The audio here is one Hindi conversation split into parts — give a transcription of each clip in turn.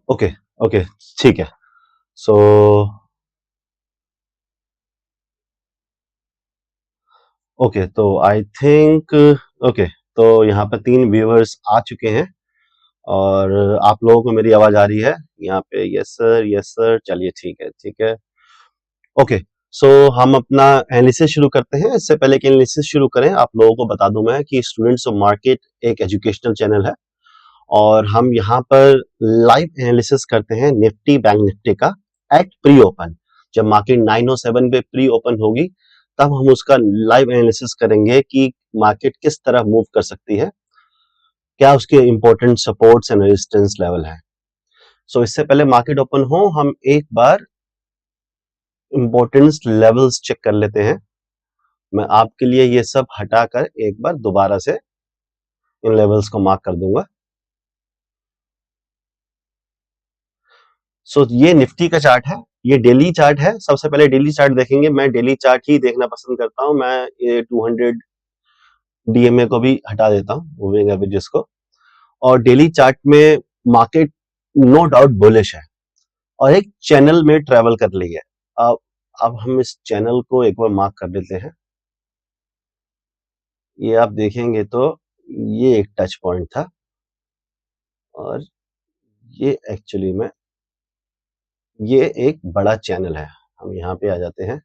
ओके ओके ठीक है। सो ओके तो आई थिंक ओके तो यहाँ पे 3 व्यूअर्स आ चुके हैं और आप लोगों को मेरी आवाज आ रही है यहाँ पे? यस सर, चलिए ठीक है ठीक है। ओके सो हम अपना एनालिसिस शुरू करते हैं। इससे पहले कि एनालिसिस शुरू करें, आप लोगों को बता दूं मैं कि स्टूडेंट्स ऑफ मार्केट एक एजुकेशनल चैनल है और हम यहाँ पर लाइव एनालिसिस करते हैं निफ्टी बैंक निफ्टी का एट प्री ओपन। जब मार्केट 907 पे प्री ओपन होगी तब हम उसका लाइव एनालिसिस करेंगे कि मार्केट किस तरह मूव कर सकती है, क्या उसके important supports and resistance level है। सो इससे पहले मार्केट ओपन हो हम एक बार इंपॉर्टेंस लेवल्स चेक कर लेते हैं। मैं आपके लिए ये सब हटाकर एक बार दोबारा से इन लेवल्स को मार्क कर दूंगा। सो ये निफ्टी का चार्ट है, ये डेली चार्ट है। सबसे पहले डेली चार्ट देखेंगे, मैं डेली चार्ट ही देखना पसंद करता हूं। मैं ये 200 डीएमए को भी हटा देता हूं, मूविंग एवरेजेस को। और डेली चार्ट में मार्केट नो डाउट बुलिश है और एक चैनल में ट्रेवल कर रही है। अब अब हम इस चैनल को एक बार मार्क कर लेते हैं। ये आप देखेंगे तो ये एक टच पॉइंट था और ये एक्चुअली में ये एक बड़ा चैनल है। हम यहाँ पे आ जाते हैं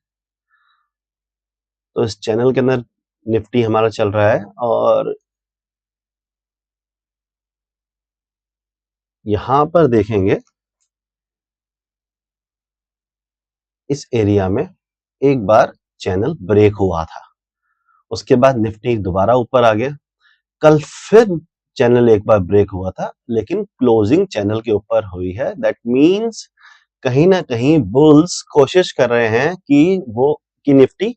तो इस चैनल के अंदर निफ्टी हमारा चल रहा है और यहां पर देखेंगे इस एरिया में एक बार चैनल ब्रेक हुआ था, उसके बाद निफ्टी दोबारा ऊपर आ गया। कल फिर चैनल एक बार ब्रेक हुआ था लेकिन क्लोजिंग चैनल के ऊपर हुई है। दैट मींस कहीं ना कहीं बुल्स कोशिश कर रहे हैं कि निफ्टी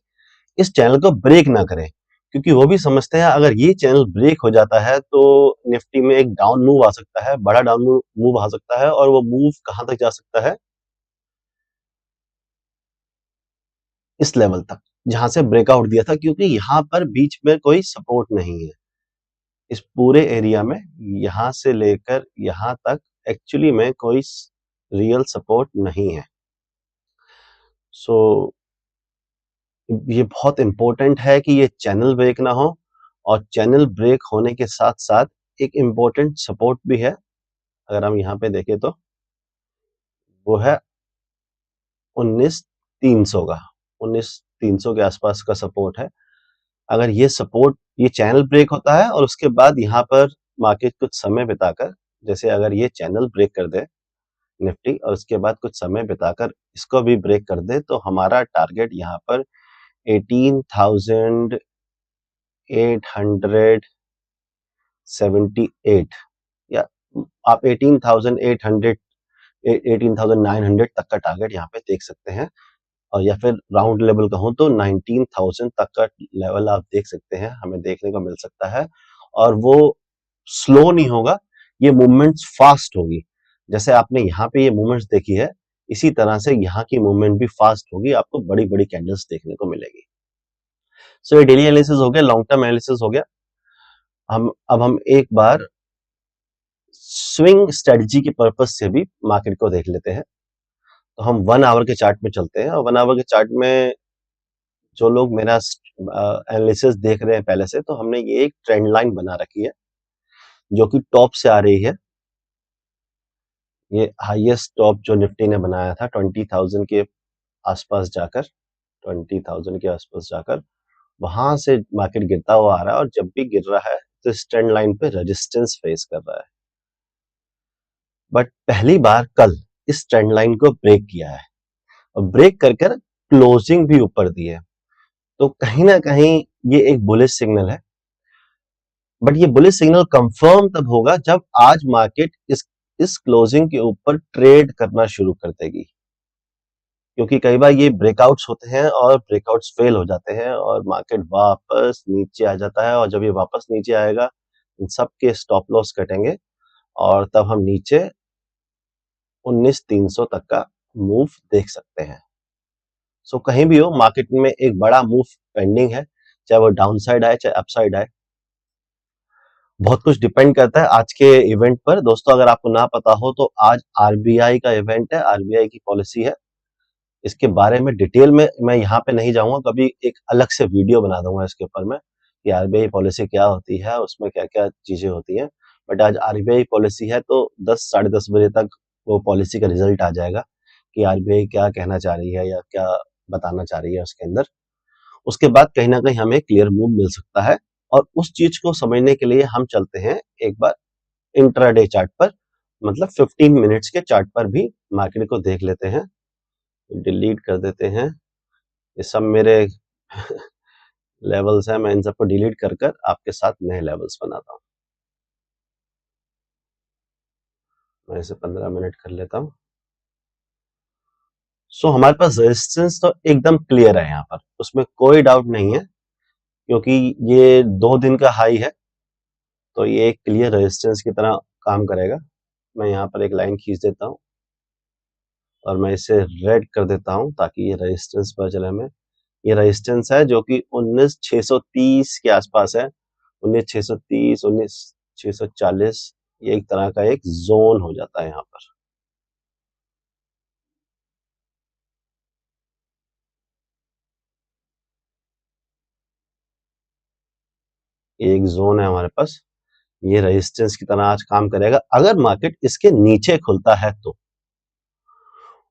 इस चैनल को ब्रेक ना करे, क्योंकि वो भी समझते हैं अगर ये चैनल ब्रेक हो जाता है तो निफ्टी में एक डाउन मूव आ सकता है, बड़ा डाउन मूव आ सकता है। और वो मूव कहां तक जा सकता है? इस लेवल तक जहां से ब्रेकआउट दिया था, क्योंकि यहां पर बीच में कोई सपोर्ट नहीं है इस पूरे एरिया में। यहां से लेकर यहां तक एक्चुअली में कोई रियल सपोर्ट नहीं है। सो ये बहुत इंपॉर्टेंट है कि ये चैनल ब्रेक ना हो, और चैनल ब्रेक होने के साथ साथ एक इंपॉर्टेंट सपोर्ट भी है। अगर हम यहाँ पे देखें तो वो है 19,300 का, 19,300 के आसपास का सपोर्ट है। अगर ये चैनल ब्रेक होता है और उसके बाद यहाँ पर मार्केट कुछ समय बिताकर, जैसे अगर ये चैनल ब्रेक कर दे निफ्टी और उसके बाद कुछ समय बिताकर इसको भी ब्रेक कर दे, तो हमारा टारगेट यहाँ पर 18,878 या आप 18,800 18,900 तक का टारगेट यहाँ पे देख सकते हैं। और या फिर राउंड लेवल कहूं तो 19,000 तक का लेवल आप देख सकते हैं, हमें देखने को मिल सकता है। और वो स्लो नहीं होगा, ये मूवमेंट्स फास्ट होगी। जैसे आपने यहाँ पे ये मूवमेंट्स देखी है, इसी तरह से यहाँ की मूवमेंट भी फास्ट होगी, आपको बड़ी बड़ी कैंडल्स देखने को मिलेगी। सो ये डेली एनालिसिस हो गया, लॉन्ग टर्म एनालिसिस हो गया। अब हम एक बार स्विंग स्ट्रेटजी के पर्पज से भी मार्केट को देख लेते हैं। तो हम 1 आवर के चार्ट में चलते हैं, और 1 आवर के चार्ट में जो लोग मेरा एनालिसिस देख रहे हैं पहले से, तो हमने ये एक ट्रेंड लाइन बना रखी है जो कि टॉप से आ रही है। ये हाईएस्ट टॉप जो निफ्टी ने बनाया था 20,000 के आसपास जाकर, 20,000 के आसपास जाकर वहां से मार्केट गिरता हुआ आ रहा है, और जब भी गिर रहा है तो इस ट्रेंड लाइन पे रेजिस्टेंस फेस कर रहा है। बट पहली बार कल इस ट्रेंड लाइन को ब्रेक किया है, और ब्रेक कर कर क्लोजिंग भी ऊपर दी है। तो कहीं ना कहीं ये एक बुलिश सिग्नल है। बट ये बुलिश सिग्नल कंफर्म तब होगा जब आज मार्केट इस क्लोजिंग के ऊपर ट्रेड करना शुरू कर देगी, क्योंकि कई बार ये ब्रेकआउट्स होते हैं और ब्रेकआउट्स फेल हो जाते हैं और मार्केट वापस नीचे आ जाता है। और जब ये वापस नीचे आएगा, इन सब के स्टॉप लॉस कटेंगे और तब हम नीचे 19,300 तक का मूव देख सकते हैं। सो कहीं भी हो मार्केट में एक बड़ा मूव पेंडिंग है, चाहे वो डाउन साइड आए चाहे अपसाइड आए। बहुत कुछ डिपेंड करता है आज के इवेंट पर। दोस्तों अगर आपको ना पता हो तो आज आरबीआई का इवेंट है, आरबीआई की पॉलिसी है। इसके बारे में डिटेल में मैं यहाँ पे नहीं जाऊंगा, कभी एक अलग से वीडियो बना दूंगा इसके ऊपर में कि आरबीआई पॉलिसी क्या होती है, उसमें क्या क्या चीजें होती हैं। बट आज आरबीआई पॉलिसी है तो 10 साढ़े 10 बजे तक वो पॉलिसी का रिजल्ट आ जाएगा कि आरबीआई क्या कहना चाह रही है या क्या बताना चाह रही है उसके अंदर। उसके बाद कहीं ना कहीं हमें क्लियर मूव मिल सकता है। और उस चीज को समझने के लिए हम चलते हैं एक बार इंट्राडे चार्ट पर, मतलब 15 मिनट्स के चार्ट पर भी मार्केट को देख लेते हैं। डिलीट कर देते हैं, ये सब मेरे लेवल्स हैं, मैं इन सबको डिलीट कर कर आपके साथ नए लेवल्स बनाता हूँ। मैं इसे 15 मिनट कर लेता हूँ। सो हमारे पास रेजिस्टेंस तो एकदम क्लियर है यहाँ पर, उसमें कोई डाउट नहीं है, क्योंकि ये 2 दिन का हाई है तो ये एक क्लियर रेजिस्टेंस की तरह काम करेगा। मैं यहाँ पर एक लाइन खींच देता हूँ और मैं इसे रेड कर देता हूँ ताकि ये रेजिस्टेंस पर चले हमें। ये रेजिस्टेंस है जो कि 19,630 के आसपास है, 19,630, 19,640, ये एक तरह का एक जोन हो जाता है यहाँ पर। ये एक जोन है हमारे पास, ये रेजिस्टेंस की तरह आज काम करेगा अगर मार्केट इसके नीचे खुलता है तो।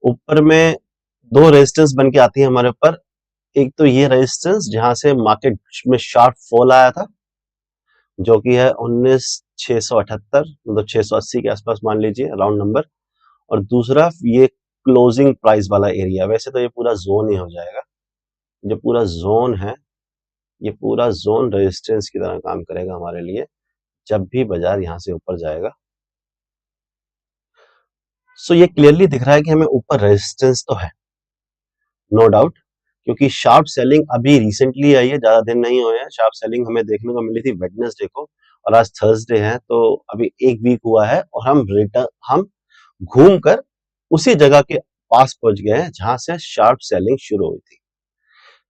ऊपर में दो रेजिस्टेंस बन के आती है हमारे ऊपर, एक तो ये रेजिस्टेंस जहां से मार्केट में शार्प फॉल आया था जो कि है 19,678, मतलब 680 के आसपास मान लीजिए राउंड नंबर। और दूसरा ये क्लोजिंग प्राइस वाला एरिया, वैसे तो ये पूरा जोन ही हो जाएगा, जो पूरा जोन है ये पूरा जोन रेजिस्टेंस की तरह काम करेगा हमारे लिए जब भी बाजार यहां से ऊपर जाएगा। सो ये क्लियरली दिख रहा है कि हमें ऊपर रेजिस्टेंस तो है, नो डाउट, क्योंकि शार्प सेलिंग अभी रिसेंटली आई है, ज्यादा दिन नहीं हुए हैं। शार्प सेलिंग हमें देखने को मिली थी वेडनेसडे को और आज थर्सडे है, तो अभी एक वीक हुआ है और हम घूम कर उसी जगह के पास पहुंच गए हैं जहां से शार्प सेलिंग शुरू हुई थी।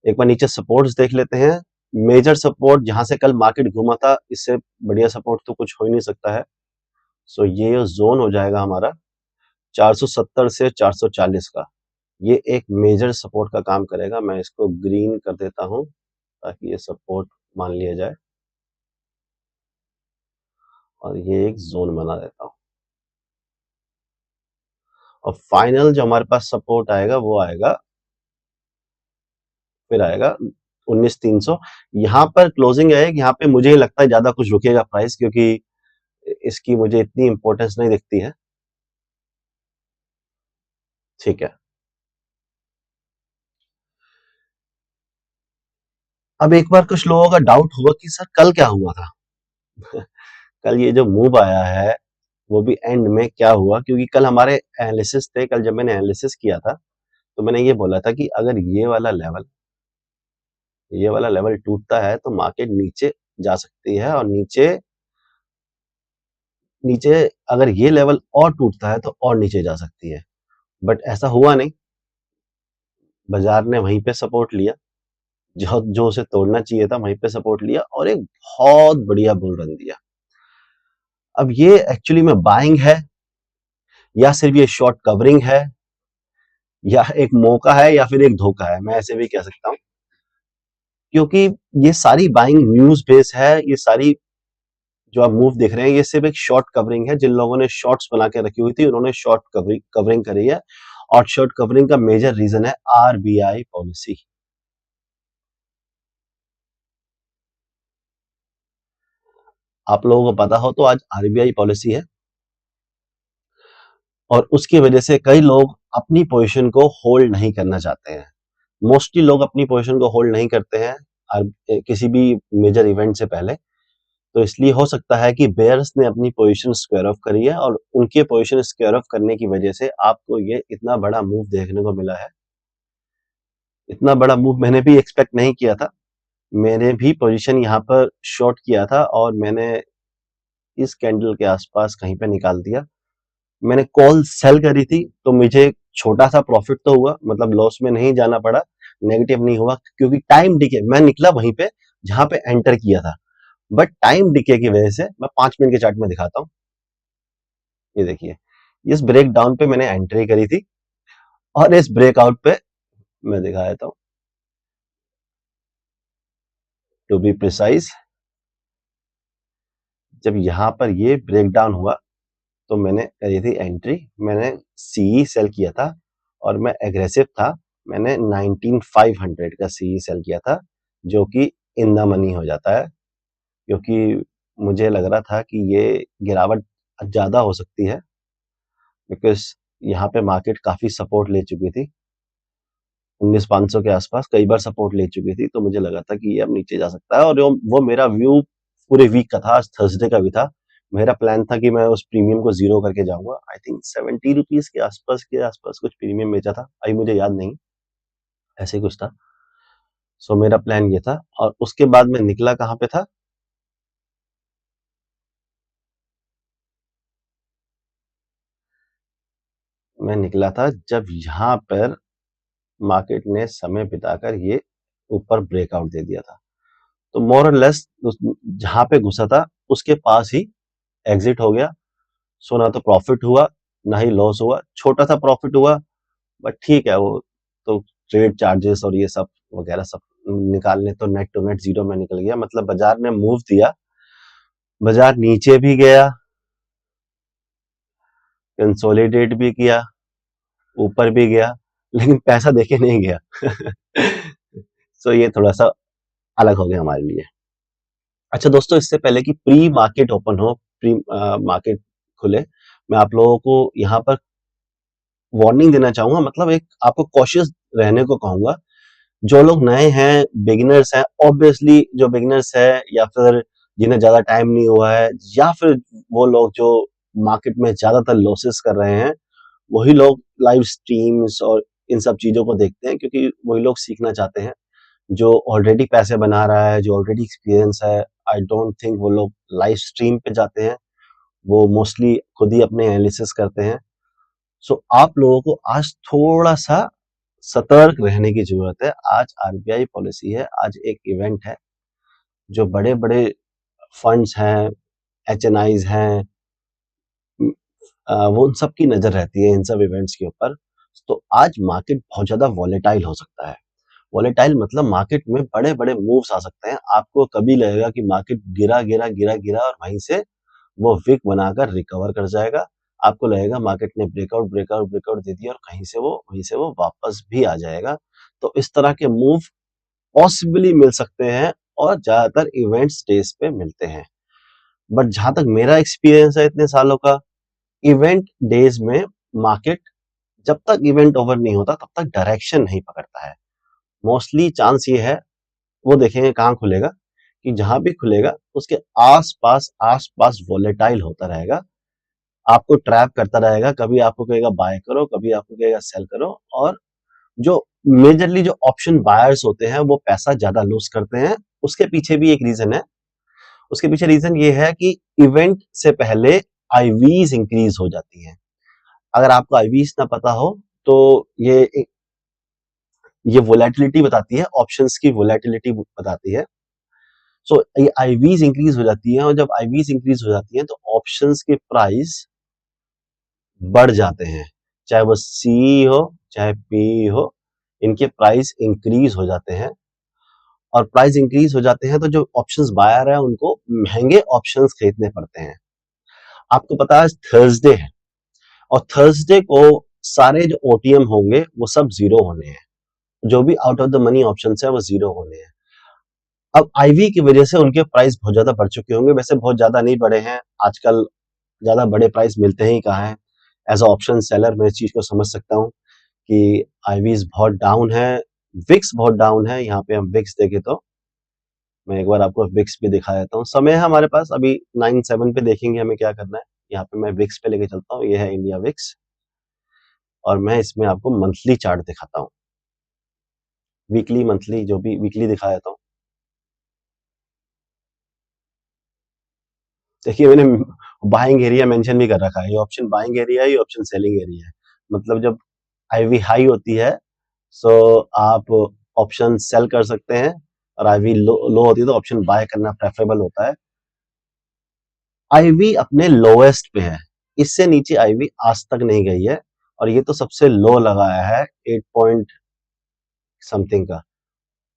एक बार नीचे सपोर्ट्स देख लेते हैं। मेजर सपोर्ट जहां से कल मार्केट घूमा था, इससे बढ़िया सपोर्ट तो कुछ हो ही नहीं सकता है। सो ये जोन हो जाएगा हमारा 470 से 440 का, ये एक मेजर सपोर्ट का काम करेगा। मैं इसको ग्रीन कर देता हूं ताकि ये सपोर्ट मान लिया जाए और ये एक जोन बना देता हूं। और फाइनल जो हमारे पास सपोर्ट आएगा वो आएगा, फिर आएगा 19,300। यहाँ पर क्लोजिंग है, यहाँ पे मुझे लगता है ज्यादा कुछ रुकेगा प्राइस, क्योंकि इसकी मुझे इतनी इंपॉर्टेंस नहीं दिखती है। ठीक है, अब एक बार कुछ लोगों का डाउट होगा कि सर कल क्या हुआ था। कल ये जो मूव आया है वो भी एंड में क्या हुआ, क्योंकि कल हमारे एनालिसिस थे। कल जब मैंने एनालिसिस किया था तो मैंने ये बोला था कि अगर ये वाला लेवल टूटता है तो मार्केट नीचे जा सकती है, और नीचे नीचे अगर ये लेवल और टूटता है तो और नीचे जा सकती है। बट ऐसा हुआ नहीं, बाजार ने वहीं पे सपोर्ट लिया, जो जो उसे तोड़ना चाहिए था वहीं पे सपोर्ट लिया और एक बहुत बढ़िया बुल रन दिया। अब ये एक्चुअली में बाइंग है या सिर्फ ये शॉर्ट कवरिंग है या एक मौका है या फिर एक धोखा है, मैं ऐसे भी कह सकता हूं, क्योंकि ये सारी बाइंग न्यूज बेस है। ये सारी जो आप मूव देख रहे हैं ये सिर्फ एक शॉर्ट कवरिंग है। जिन लोगों ने शॉर्ट्स बना के रखी हुई थी उन्होंने शॉर्ट कवरिंग करी है, और शॉर्ट कवरिंग का मेजर रीजन है आरबीआई पॉलिसी। आप लोगों को पता हो तो आज आरबीआई पॉलिसी है और उसकी वजह से कई लोग अपनी पोजीशन को होल्ड नहीं करना चाहते हैं। मोस्टली लोग अपनी पोजीशन को होल्ड नहीं करते हैं किसी भी मेजर इवेंट से पहले। तो इसलिए हो सकता है कि बेयर्स ने अपनी पोजीशन स्क्वायर ऑफ करी है और उनके पोजीशन स्क्वायर ऑफ करने की वजह से आपको ये इतना बड़ा मूव देखने को मिला है। इतना बड़ा मूव मैंने भी एक्सपेक्ट नहीं किया था। मैंने भी पोजीशन यहाँ पर शॉर्ट किया था और मैंने इस कैंडल के आसपास कहीं पे निकाल दिया। मैंने कॉल सेल करी थी तो मुझे छोटा सा प्रॉफिट तो हुआ, मतलब लॉस में नहीं जाना पड़ा, नेगेटिव नहीं हुआ, क्योंकि टाइम डिके मैं निकला वहीं पे जहां पे एंटर किया था। बट टाइम डिके की वजह से मैं 5 मिनट के चार्ट में दिखाता हूँ। ये देखिए, इस ब्रेक डाउन पे मैंने एंट्री करी थी और इस ब्रेकआउट पे मैं दिखा देता हूँ टू बी प्रिसाइज। जब यहाँ पर ये ब्रेक डाउन हुआ तो मैंने करी थी एंट्री, मैंने सीई सेल किया था और मैं एग्रेसिव था। मैंने 19500 का सीई सेल किया था, जो कि इन द मनी हो जाता है, क्योंकि मुझे लग रहा था कि ये गिरावट ज्यादा हो सकती है, बिकॉज यहाँ पे मार्केट काफी सपोर्ट ले चुकी थी। 19,500 के आसपास कई बार सपोर्ट ले चुकी थी, तो मुझे लगा था कि ये अब नीचे जा सकता है। और वो मेरा व्यू पूरे वीक का था, आज थर्सडे का भी था। मेरा प्लान था कि मैं उस प्रीमियम को जीरो करके जाऊंगा। आई थिंक 70 रुपीज के आसपास कुछ प्रीमियम बेचा था, अभी मुझे याद नहीं, ऐसे ही कुछ था। सो मेरा प्लान ये था, और उसके बाद मैं निकला कहाँ पे था, मैं निकला था जब यहाँ पर मार्केट ने समय बिताकर ये ऊपर ब्रेकआउट दे दिया था। तो मोर और लेस जहां पे घुसा था उसके पास ही एग्जिट हो गया। सो ना तो प्रॉफिट हुआ ना ही लॉस हुआ, छोटा सा प्रॉफिट हुआ, बट ठीक है। वो तो ट्रेड चार्जेस और ये सब वगैरह सब निकालने तो नेट टू नेट जीरो में निकल गया। मतलब बाजार ने मूव दिया, बाजार नीचे भी गया, कंसोलिडेट भी किया, ऊपर भी गया, लेकिन पैसा देके नहीं गया। सो ये थोड़ा सा अलग हो गया हमारे लिए। अच्छा दोस्तों, इससे पहले कि प्री मार्केट ओपन हो, प्री मार्केट खुले, मैं आप लोगों को यहाँ पर वार्निंग देना चाहूंगा, मतलब एक आपको कॉशियस रहने को कहूंगा। जो लोग नए हैं, बिगिनर्स हैं, ऑब्वियसली जो बिगिनर्स है, या फिर जिन्हें ज्यादा टाइम नहीं हुआ है, या फिर वो लोग जो मार्केट में ज्यादातर लॉसेस कर रहे हैं, वही लोग लाइव स्ट्रीम्स और इन सब चीजों को देखते हैं, क्योंकि वही लोग सीखना चाहते हैं। जो ऑलरेडी पैसे बना रहा है, जो ऑलरेडी एक्सपीरियंस है, आई डोंट थिंक वो लोग लाइव स्ट्रीम पे जाते हैं। वो मोस्टली खुद ही अपने एनालिसिस करते हैं। सो आप लोगों को आज थोड़ा सा सतर्क रहने की जरूरत है। आज आरबीआई पॉलिसी है, आज एक इवेंट है, जो बड़े बड़े फंड्स हैं, एचएनआईज हैं, वो उन सब की नजर रहती है इन सब इवेंट्स के ऊपर। तो आज मार्केट बहुत ज्यादा वॉलेटाइल हो सकता है। वॉलेटाइल मतलब मार्केट में बड़े बड़े मूव्स आ सकते हैं। आपको कभी लगेगा कि मार्केट गिरा गिरा गिरा गिरा और वहीं से वो विक बनाकर रिकवर कर जाएगा। आपको लगेगा मार्केट ने ब्रेकआउट ब्रेकआउट ब्रेकआउट दे दिया और वहीं से वो वापस भी आ जाएगा। तो इस तरह के मूव पॉसिबली मिल सकते हैं, और ज्यादातर इवेंट्स डेज पे मिलते हैं। बट जहां तक मेरा एक्सपीरियंस है इतने सालों का, इवेंट डेज में मार्केट जब तक इवेंट ओवर नहीं होता तब तक डायरेक्शन नहीं पकड़ता है। मोस्टली चांस ये है, वो देखेंगे कहाँ खुलेगा, कि जहां भी खुलेगा उसके आस पास वोलेटाइल होता रहेगा, आपको ट्रैप करता रहेगा। कभी आपको कहेगा बाय करो, कभी आपको कहेगा सेल करो। और जो मेजरली जो ऑप्शन बायर्स होते हैं वो पैसा ज्यादा लूज करते हैं। उसके पीछे भी एक रीजन है। उसके पीछे रीजन ये है कि इवेंट से पहले आईवीज इंक्रीज हो जाती हैं। अगर आपको आईवीज ना पता हो, तो ये वोलेटिलिटी बताती है, ऑप्शंस की वोलेटिलिटी बताती है। सो ये आईवीज इंक्रीज हो जाती है, और जब आईवीज इंक्रीज हो जाती है तो ऑप्शंस के प्राइस बढ़ जाते हैं। चाहे वो सी हो चाहे पी हो, इनके प्राइस इंक्रीज हो जाते हैं। और प्राइस इंक्रीज हो जाते हैं तो जो ऑप्शंस बायर है उनको महंगे ऑप्शंस खरीदने पड़ते हैं। आपको पता है आज थर्सडे है, और थर्सडे को सारे जो ओटीएम होंगे वो सब जीरो होने हैं। जो भी out of the money option है वो जीरो होने हैं। अब आईवी की वजह से उनके प्राइस बहुत ज्यादा बढ़ चुके होंगे। वैसे बहुत ज्यादा नहीं बढ़े हैं आजकल, ज्यादा बड़े प्राइस मिलते ही कहाँ है। एज अ ऑप्शन सेलर मैं इस चीज को समझ सकता हूँ कि आईवीज बहुत डाउन है, विक्स बहुत डाउन है। यहाँ पे हम विक्स देखे तो मैं एक बार आपको विक्स भी दिखा देता हूँ। समय है हमारे पास अभी 9-7 पे, देखेंगे हमें क्या करना है। यहाँ पे मैं विक्स पे लेके चलता हूँ, ये है इंडिया विक्स, और मैं इसमें आपको मंथली चार्ट दिखाता हूँ। वीकली मंथली जो भी, वीकली दिखा देता हूँ। देखिए मैंने बाइंग एरिया मेंशन भी कर रखा है, ये ऑप्शन बाइंग एरिया है, ये ऑप्शन सेलिंग एरिया है। मतलब जब आईवी हाई होती है, सो आप ऑप्शन सेल कर सकते हैं, और आईवी लो होती है तो ऑप्शन बाय करना प्रेफरेबल होता है। आईवी अपने लोएस्ट पे है, इससे नीचे आईवी आज तक नहीं गई है, और ये तो सबसे लो लगाया है 8 पॉइंट समथिंग का।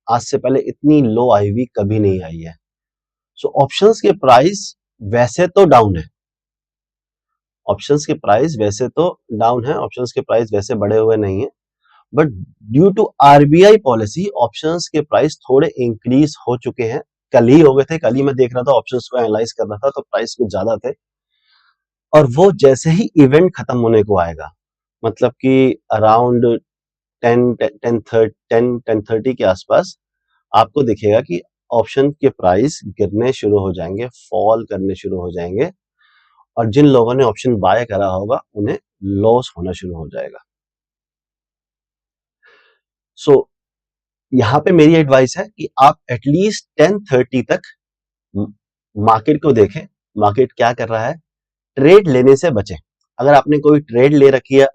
आज से पहले इतनी लो आईवी कभी नहीं आई है। सो ऑप्शंस के प्राइस वैसे तो डाउन है, ऑप्शंस के प्राइस वैसे तो डाउन है, ऑप्शंस के प्राइस वैसे बढ़े हुए नहीं है, but due to RBI policy options के प्राइस थोड़े इंक्रीज हो चुके हैं। कल ही हो गए थे, कल ही मैं देख रहा था, ऑप्शंस को एनालाइज कर रहा था, तो प्राइस कुछ ज्यादा थे, और वो जैसे ही इवेंट खत्म होने को आएगा, मतलब कि अराउंड 10:30 के आसपास आपको दिखेगा कि ऑप्शन के प्राइस गिरने शुरू हो जाएंगे, फॉल करने शुरू हो जाएंगे, और जिन लोगों ने ऑप्शन बाय करा होगा उन्हें लॉस होना शुरू हो जाएगा। सो यहाँ पे मेरी एडवाइस है कि आप एटलीस्ट 10:30 तक मार्केट को देखें, मार्केट क्या कर रहा है, ट्रेड लेने से बचें। अगर आपने कोई ट्रेड ले रखी है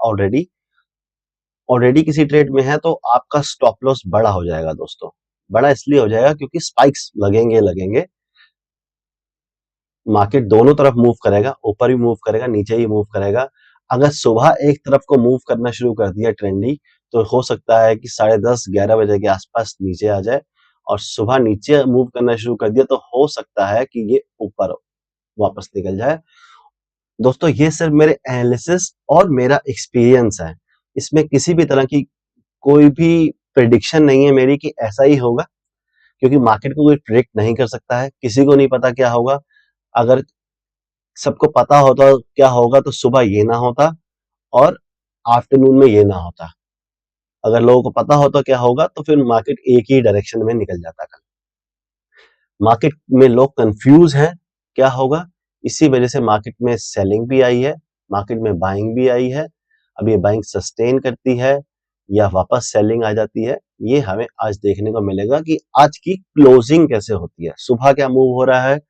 ऑलरेडी किसी ट्रेड में है, तो आपका स्टॉप लॉस बड़ा हो जाएगा दोस्तों। बड़ा इसलिए हो जाएगा क्योंकि स्पाइक्स लगेंगे, मार्केट दोनों तरफ मूव करेगा, ऊपर भी मूव करेगा, नीचे भी मूव करेगा। अगर सुबह एक तरफ को मूव करना शुरू कर दिया ट्रेंडी, तो हो सकता है कि 10:30-11 बजे के आसपास नीचे आ जाए, और सुबह नीचे मूव करना शुरू कर दिया तो हो सकता है कि ये ऊपर वापस निकल जाए। दोस्तों ये सिर्फ मेरे एनालिसिस और मेरा एक्सपीरियंस है, इसमें किसी भी तरह की कोई भी प्रिडिक्शन नहीं है मेरी कि ऐसा ही होगा, क्योंकि मार्केट को कोई प्रिडिक्ट नहीं कर सकता है, किसी को नहीं पता क्या होगा। अगर सबको पता होता क्या होगा तो सुबह ये ना होता और आफ्टरनून में ये ना होता। अगर लोगों को पता होता क्या होगा तो फिर मार्केट एक ही डायरेक्शन में निकल जाता। कल मार्केट में लोग कंफ्यूज हैं क्या होगा, इसी वजह से मार्केट में सेलिंग भी आई है, मार्केट में बाइंग भी आई है। अब ये बाइंग सस्टेन करती है या वापस सेलिंग आ जाती है, ये हमें आज देखने को मिलेगा कि आज की क्लोजिंग कैसे होती है। सुबह क्या मूव हो रहा है,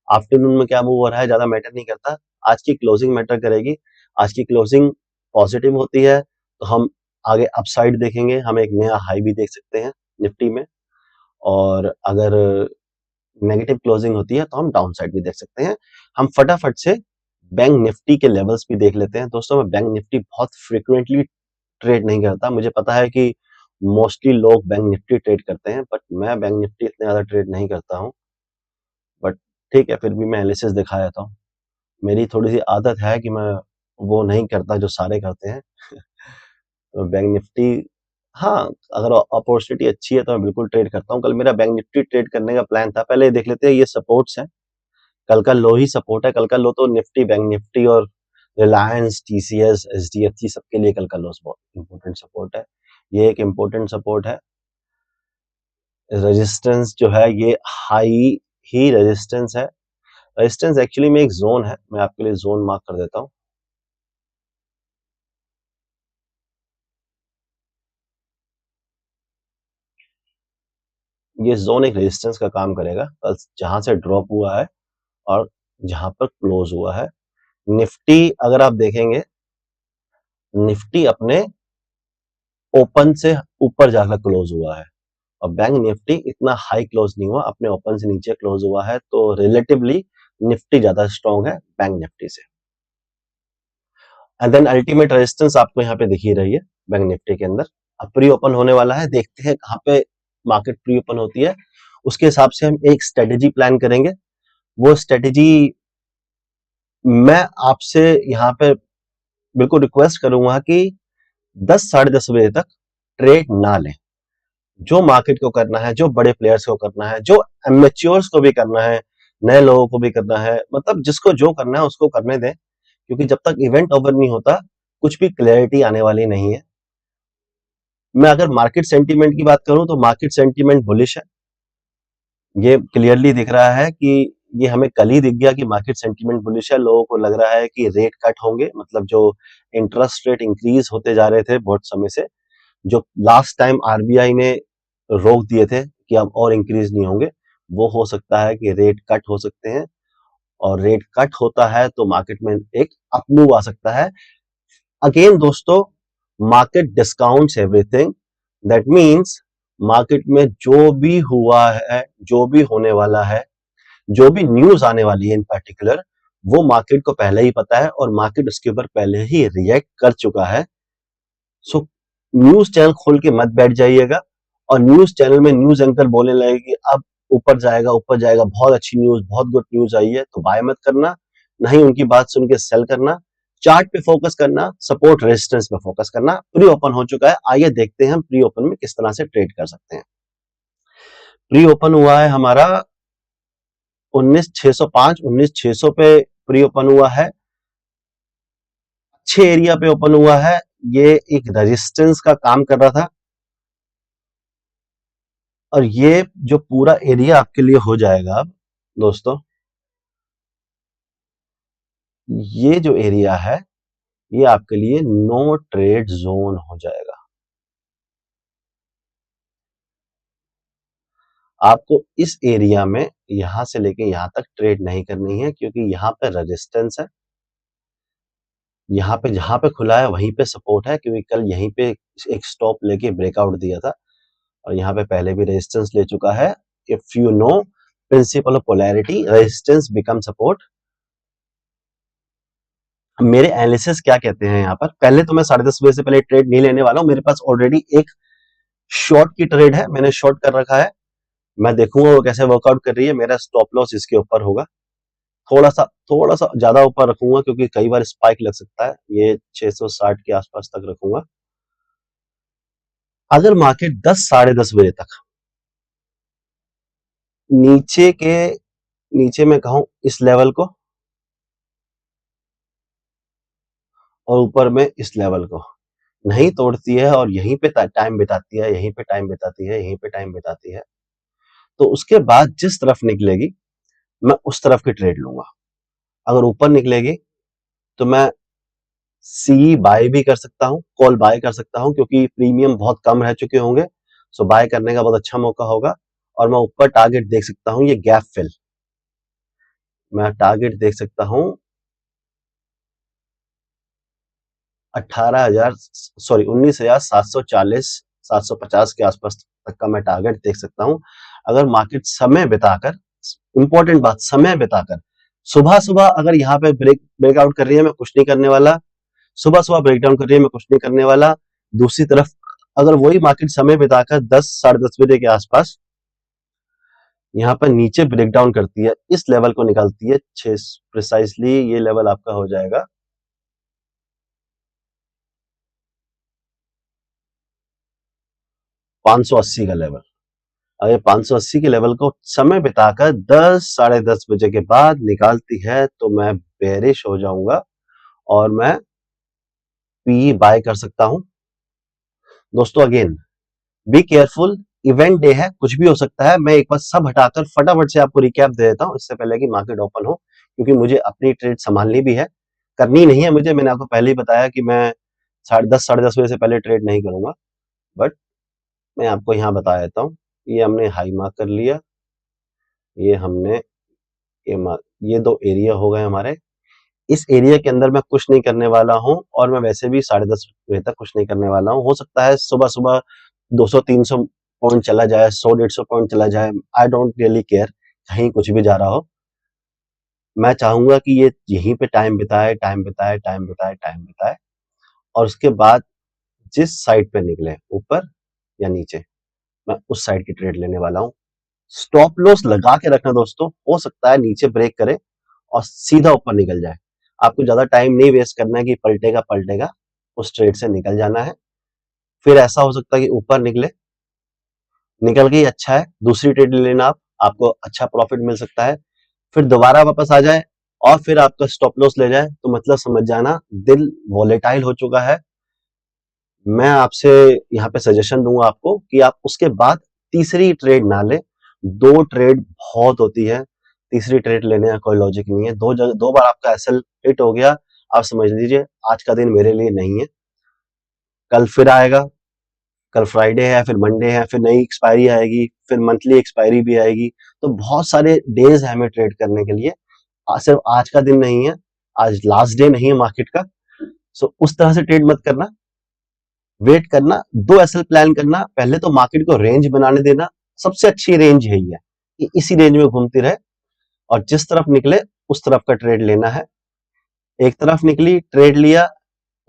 आफ्टरनून में क्या मूव हो रहा है, ज्यादा मैटर नहीं करता, आज की क्लोजिंग मैटर करेगी। आज की क्लोजिंग पॉजिटिव होती है तो हम आगे अपसाइड देखेंगे, हम एक नया हाई भी देख सकते हैं निफ्टी में, और अगर नेगेटिव क्लोजिंग होती है तो हम डाउन साइड भी देख सकते हैं। हम फटाफट से बैंक निफ्टी के लेवल्स भी देख लेते हैं। दोस्तों मैं बैंक निफ्टी बहुत फ्रिक्वेंटली ट्रेड नहीं करता, मुझे पता है कि मोस्टली लोग बैंक निफ्टी ट्रेड करते हैं, बट मैं बैंक निफ्टी इतने ज्यादा ट्रेड नहीं करता हूँ, बट ठीक है, फिर भी मैं एनालिसिस दिखा देता हूँ। मेरी थोड़ी सी आदत है कि मैं वो नहीं करता जो सारे करते हैं। तो बैंक निफ्टी, हाँ, अगर अपॉर्चुनिटी अच्छी है तो मैं बिल्कुल ट्रेड करता हूँ। कल मेरा बैंक निफ्टी ट्रेड करने का प्लान था। पहले देख लेते हैं, ये सपोर्ट्स हैं, कल का लो ही सपोर्ट है। कल का लो तो निफ्टी, बैंक निफ्टी और रिलायंस, टीसीएस, एचडीएफसी सबके लिए कल का लो बहुत इंपॉर्टेंट सपोर्ट है। ये एक इंपॉर्टेंट सपोर्ट है। रेजिस्टेंस जो है ये हाई ही रेजिस्टेंस है। रेजिस्टेंस एक्चुअली में एक जोन है, मैं आपके लिए जोन मार्क कर देता हूँ। ये जोन एक रेजिस्टेंस का काम करेगा, कल जहां से ड्रॉप हुआ है और जहां पर क्लोज हुआ है। निफ्टी अगर आप देखेंगे, निफ्टी अपने ओपन से ऊपर जाकर क्लोज हुआ है, और बैंक निफ्टी इतना हाई क्लोज नहीं हुआ, अपने ओपन से नीचे क्लोज हुआ है, तो रिलेटिवली निफ्टी ज्यादा स्ट्रॉन्ग है बैंक निफ्टी से। एंड देन अल्टीमेट रेजिस्टेंस आपको यहाँ पे दिख ही रही है बैंक निफ्टी के अंदर। अब प्री ओपन होने वाला है, देखते हैं कहाँ पे मार्केट प्री ओपन होती है, उसके हिसाब से हम एक स्ट्रेटेजी प्लान करेंगे। वो स्ट्रेटेजी मैं आपसे यहाँ पे बिल्कुल रिक्वेस्ट करूंगा कि 10-10:30 बजे तक ट्रेड ना लें। जो मार्केट को करना है, जो बड़े प्लेयर्स को करना है, जो एमेच्योर्स को भी करना है, नए लोगों को भी करना है, मतलब जिसको जो करना है उसको करने दें, क्योंकि जब तक इवेंट ओवर नहीं होता कुछ भी क्लैरिटी आने वाली नहीं है। मैं अगर मार्केट सेंटीमेंट की बात करूं तो मार्केट सेंटीमेंट बुलिश है, ये क्लियरली दिख रहा है कि ये हमें कल ही दिख गया कि मार्केट सेंटीमेंट बुलिश है। लोगों को लग रहा है कि रेट कट होंगे, मतलब जो इंटरेस्ट रेट इंक्रीज होते जा रहे थे बहुत समय से, जो लास्ट टाइम आरबीआई ने रोक दिए थे कि अब और इंक्रीज नहीं होंगे, वो हो सकता है कि रेट कट हो सकते हैं, और रेट कट होता है तो मार्केट में एक अपमूव आ सकता है। अगेन दोस्तों, market discounts everything, that means market में जो भी हुआ है, जो भी होने वाला है, जो भी न्यूज आने वाली है इन पर्टिकुलर, वो मार्केट को पहले ही पता है और मार्केट उसके ऊपर पहले ही रिएक्ट कर चुका है। सो न्यूज चैनल खोल के मत बैठ जाइएगा और न्यूज चैनल में न्यूज एंकर बोलने लगे कि अब ऊपर जाएगा, बहुत अच्छी न्यूज, बहुत गुड न्यूज आई है, तो बाय मत करना, नहीं उनकी बात सुन के सेल करना, चार्ट पे फोकस करना, सपोर्ट रेजिस्टेंस पे फोकस करना। प्री ओपन हो चुका है, आइए देखते हैं हम प्री ओपन में किस तरह से ट्रेड कर सकते हैं। प्री ओपन हुआ है हमारा 19,605, 19,600 पे प्री ओपन हुआ है, अच्छे एरिया पे ओपन हुआ है, ये एक रेजिस्टेंस का काम कर रहा था और ये जो पूरा एरिया आपके लिए हो जाएगा अब दोस्तों, ये जो एरिया है ये आपके लिए नो ट्रेड जोन हो जाएगा। आपको इस एरिया में यहां से लेके यहां तक ट्रेड नहीं करनी है क्योंकि यहां पे रेजिस्टेंस है, यहाँ पे जहां पे खुला है वहीं पे सपोर्ट है क्योंकि कल यहीं पे एक स्टॉप लेके ब्रेकआउट दिया था और यहाँ पे पहले भी रेजिस्टेंस ले चुका है। If you know principle of polarity, resistance become support. मेरे एनालिसिस क्या कहते हैं यहाँ पर, पहले तो मैं 10:30 बजे से पहले ट्रेड नहीं लेने वाला हूँ, मेरे पास ऑलरेडी एक शॉर्ट की ट्रेड है, मैंने शॉर्ट कर रखा है, मैं देखूंगा वो कैसे वर्कआउट कर रही है, मेरा स्टॉप लॉस इसके ऊपर होगा, थोड़ा सा ज्यादा ऊपर रखूंगा क्योंकि कई बार स्पाइक लग सकता है, ये 660 के आसपास तक रखूंगा। अगर मार्केट 10, 10:30 बजे तक नीचे के नीचे में कहूं इस लेवल को और ऊपर में इस लेवल को नहीं तोड़ती है और यहीं पे टाइम बिताती है, यहीं पे टाइम बिताती है, यहीं पे टाइम बिताती है, तो उसके बाद जिस तरफ निकलेगी मैं उस तरफ की ट्रेड लूंगा। अगर ऊपर निकलेगी तो मैं सी बाय भी कर सकता हूं, कॉल बाय कर सकता हूं क्योंकि प्रीमियम बहुत कम रह चुके होंगे, सो बाय करने का बहुत अच्छा मौका होगा। और मैं ऊपर टारगेट देख सकता हूं, ये गैप फिल मैं टारगेट देख सकता हूं 18,000 सॉरी 19,740 750 के आसपास तक का मैं टारगेट देख सकता हूं। अगर मार्केट समय बिताकर, इंपॉर्टेंट बात, समय बिताकर सुबह सुबह अगर यहाँ पे ब्रेकआउट कर रही है, मैं कुछ नहीं करने वाला, सुबह सुबह ब्रेकडाउन कर रही है, मैं कुछ नहीं करने वाला। दूसरी तरफ अगर वही मार्केट समय बिताकर 10, 10:30 बजे के आसपास यहाँ पर नीचे ब्रेकडाउन करती है, इस लेवल को निकालती है 6 प्रिसाइसली, ये लेवल आपका हो जाएगा 580 का लेवल। अगर 580 के लेवल को समय बिताकर 10, 10:30 बजे के बाद निकालती है तो मैं बेरिश हो जाऊंगा और मैं पी बाय कर सकता हूं। दोस्तों again be careful, event day है, कुछ भी हो सकता है। मैं एक बार सब हटाकर फटाफट से आपको रिकैप दे देता हूं इससे पहले कि मार्केट ओपन हो, क्योंकि मुझे अपनी ट्रेड संभालनी भी है, करनी नहीं है मुझे, मैंने आपको पहले ही बताया कि मैं 10:30 10:30 बजे से पहले ट्रेड नहीं करूंगा। बट मैं आपको यहाँ बता देता हूँ, ये हमने हाई मार्क कर लिया, ये हमने ये दो एरिया हो गए हमारे, इस एरिया के अंदर मैं कुछ नहीं करने वाला हूं और मैं वैसे भी 10:30 बजे तक कुछ नहीं करने वाला हूं। हो सकता है सुबह सुबह 200-300 पॉइंट चला जाए, 100-150 पॉइंट चला जाए, आई डोंट रियली केयर, कहीं कुछ भी जा रहा हो, मैं चाहूंगा कि ये यहीं पे टाइम बिताए, टाइम बिताए, टाइम बिताए, टाइम बिताए और उसके बाद जिस साइड पे निकले, ऊपर या नीचे, मैं उस साइड की ट्रेड लेने वाला हूँ। स्टॉप लॉस लगा के रखना दोस्तों, हो सकता है नीचे ब्रेक करे और सीधा ऊपर निकल जाए, आपको ज्यादा टाइम नहीं वेस्ट करना है कि पलटेगा पलटेगा, उस ट्रेड से निकल जाना है। फिर ऐसा हो सकता है कि ऊपर निकल गई, अच्छा है, दूसरी ट्रेड ले लेना, आपको अच्छा प्रॉफिट मिल सकता है। फिर दोबारा वापस आ जाए और फिर आपका स्टॉप लॉस ले जाए तो मतलब समझ जाना दिल वॉलेटाइल हो चुका है। मैं आपसे यहाँ पे सजेशन दूंगा आपको कि आप उसके बाद तीसरी ट्रेड ना ले, 2 ट्रेड बहुत होती है, तीसरी ट्रेड लेने का कोई लॉजिक नहीं है। 2 बार आपका एसएल हिट हो गया, आप समझ लीजिए आज का दिन मेरे लिए नहीं है, कल फिर आएगा, कल फ्राइडे है, फिर मंडे है, फिर नई एक्सपायरी आएगी, फिर मंथली एक्सपायरी भी आएगी, तो बहुत सारे डेज है हमें ट्रेड करने के लिए, सिर्फ आज का दिन नहीं है, आज लास्ट डे नहीं है मार्केट का। सो उस तरह से ट्रेड मत करना, वेट करना, 2 एसएल प्लान करना, पहले तो मार्केट को रेंज बनाने देना, सबसे अच्छी रेंज यही है कि इसी रेंज में घूमती रहे और जिस तरफ निकले उस तरफ का ट्रेड लेना है। एक तरफ निकली, ट्रेड लिया,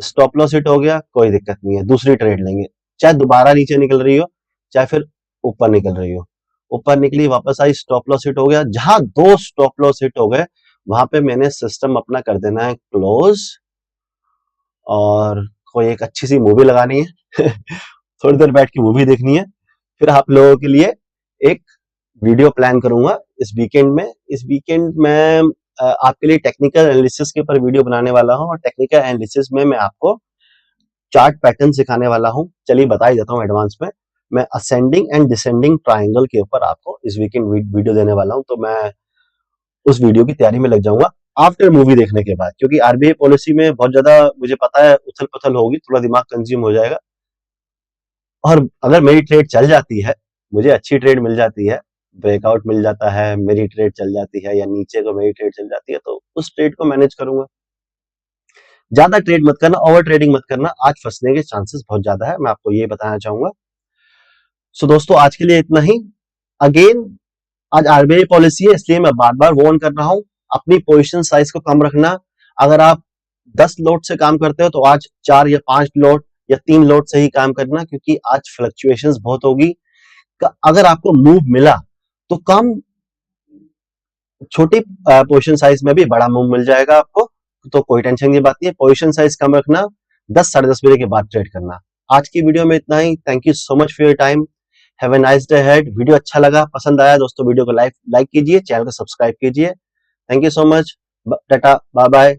स्टॉप लॉस हिट हो गया, कोई दिक्कत नहीं है, दूसरी ट्रेड लेंगे, चाहे दोबारा नीचे निकल रही हो, चाहे फिर ऊपर निकल रही हो। ऊपर निकली, वापस आई, स्टॉप लॉस हिट हो गया, जहां 2 स्टॉप लॉस हिट हो गए वहां पे मैंने सिस्टम अपना कर देना है क्लोज, और कोई एक अच्छी सी मूवी लगानी है थोड़ी देर बैठ के मूवी देखनी है। फिर आप लोगों के लिए एक वीडियो प्लान करूंगा इस वीकेंड में। इस वीकेंड में आपके लिए टेक्निकल एनालिसिस के ऊपर वीडियो बनाने वाला हूं, और टेक्निकल एनालिसिस में मैं आपको चार्ट पैटर्न सिखाने वाला हूं। चलिए बता ही देता हूं एडवांस में, मैं असेंडिंग एंड डिसेंडिंग ट्राइंगल के ऊपर आपको इस वीकेंड वीडियो देने वाला हूं। तो मैं उस वीडियो की तैयारी में लग जाऊंगा आफ्टर मूवी देखने के बाद, क्योंकि आरबीआई पॉलिसी में बहुत ज्यादा मुझे पता है उथल पुथल होगी, थोड़ा दिमाग कंज्यूम हो जाएगा। और अगर मेरी ट्रेड चल जाती है, मुझे अच्छी ट्रेड मिल जाती है, ब्रेकआउट मिल जाता है, मेरी ट्रेड चल जाती है, या नीचे को मेरी ट्रेड चल जाती है, तो उस ट्रेड को मैनेज करूंगा। ज्यादा ट्रेड मत करना, ओवर ट्रेडिंग मत करना, आज फंसने के चांसेस बहुत ज्यादा है, मैं आपको ये बताना चाहूंगा। सो दोस्तों, आज के लिए इतना ही। अगेन, आज आरबीआई पॉलिसी है, इसलिए मैं बार बार वार्न कर रहा हूं, अपनी पोजीशन साइज को कम रखना। अगर आप 10 लोट से काम करते हो तो आज 4 या 5 लोट या 3 लोट से ही काम करना, क्योंकि आज फ्लक्चुएशंस बहुत होगी। अगर आपको मूव मिला तो कम छोटी पोजीशन साइज में भी बड़ा मूव मिल जाएगा आपको, तो कोई टेंशन की बात नहीं है। पोजीशन साइज कम रखना, 10 साढ़े 10 बजे के बाद ट्रेड करना। आज की वीडियो में इतना ही। Thank you so much for your time. Have a nice day ahead. Video अच्छा लगा, पसंद आया दोस्तों, वीडियो को लाइक कीजिए, चैनल को सब्सक्राइब कीजिए। Thank you so much. Tata, bye bye.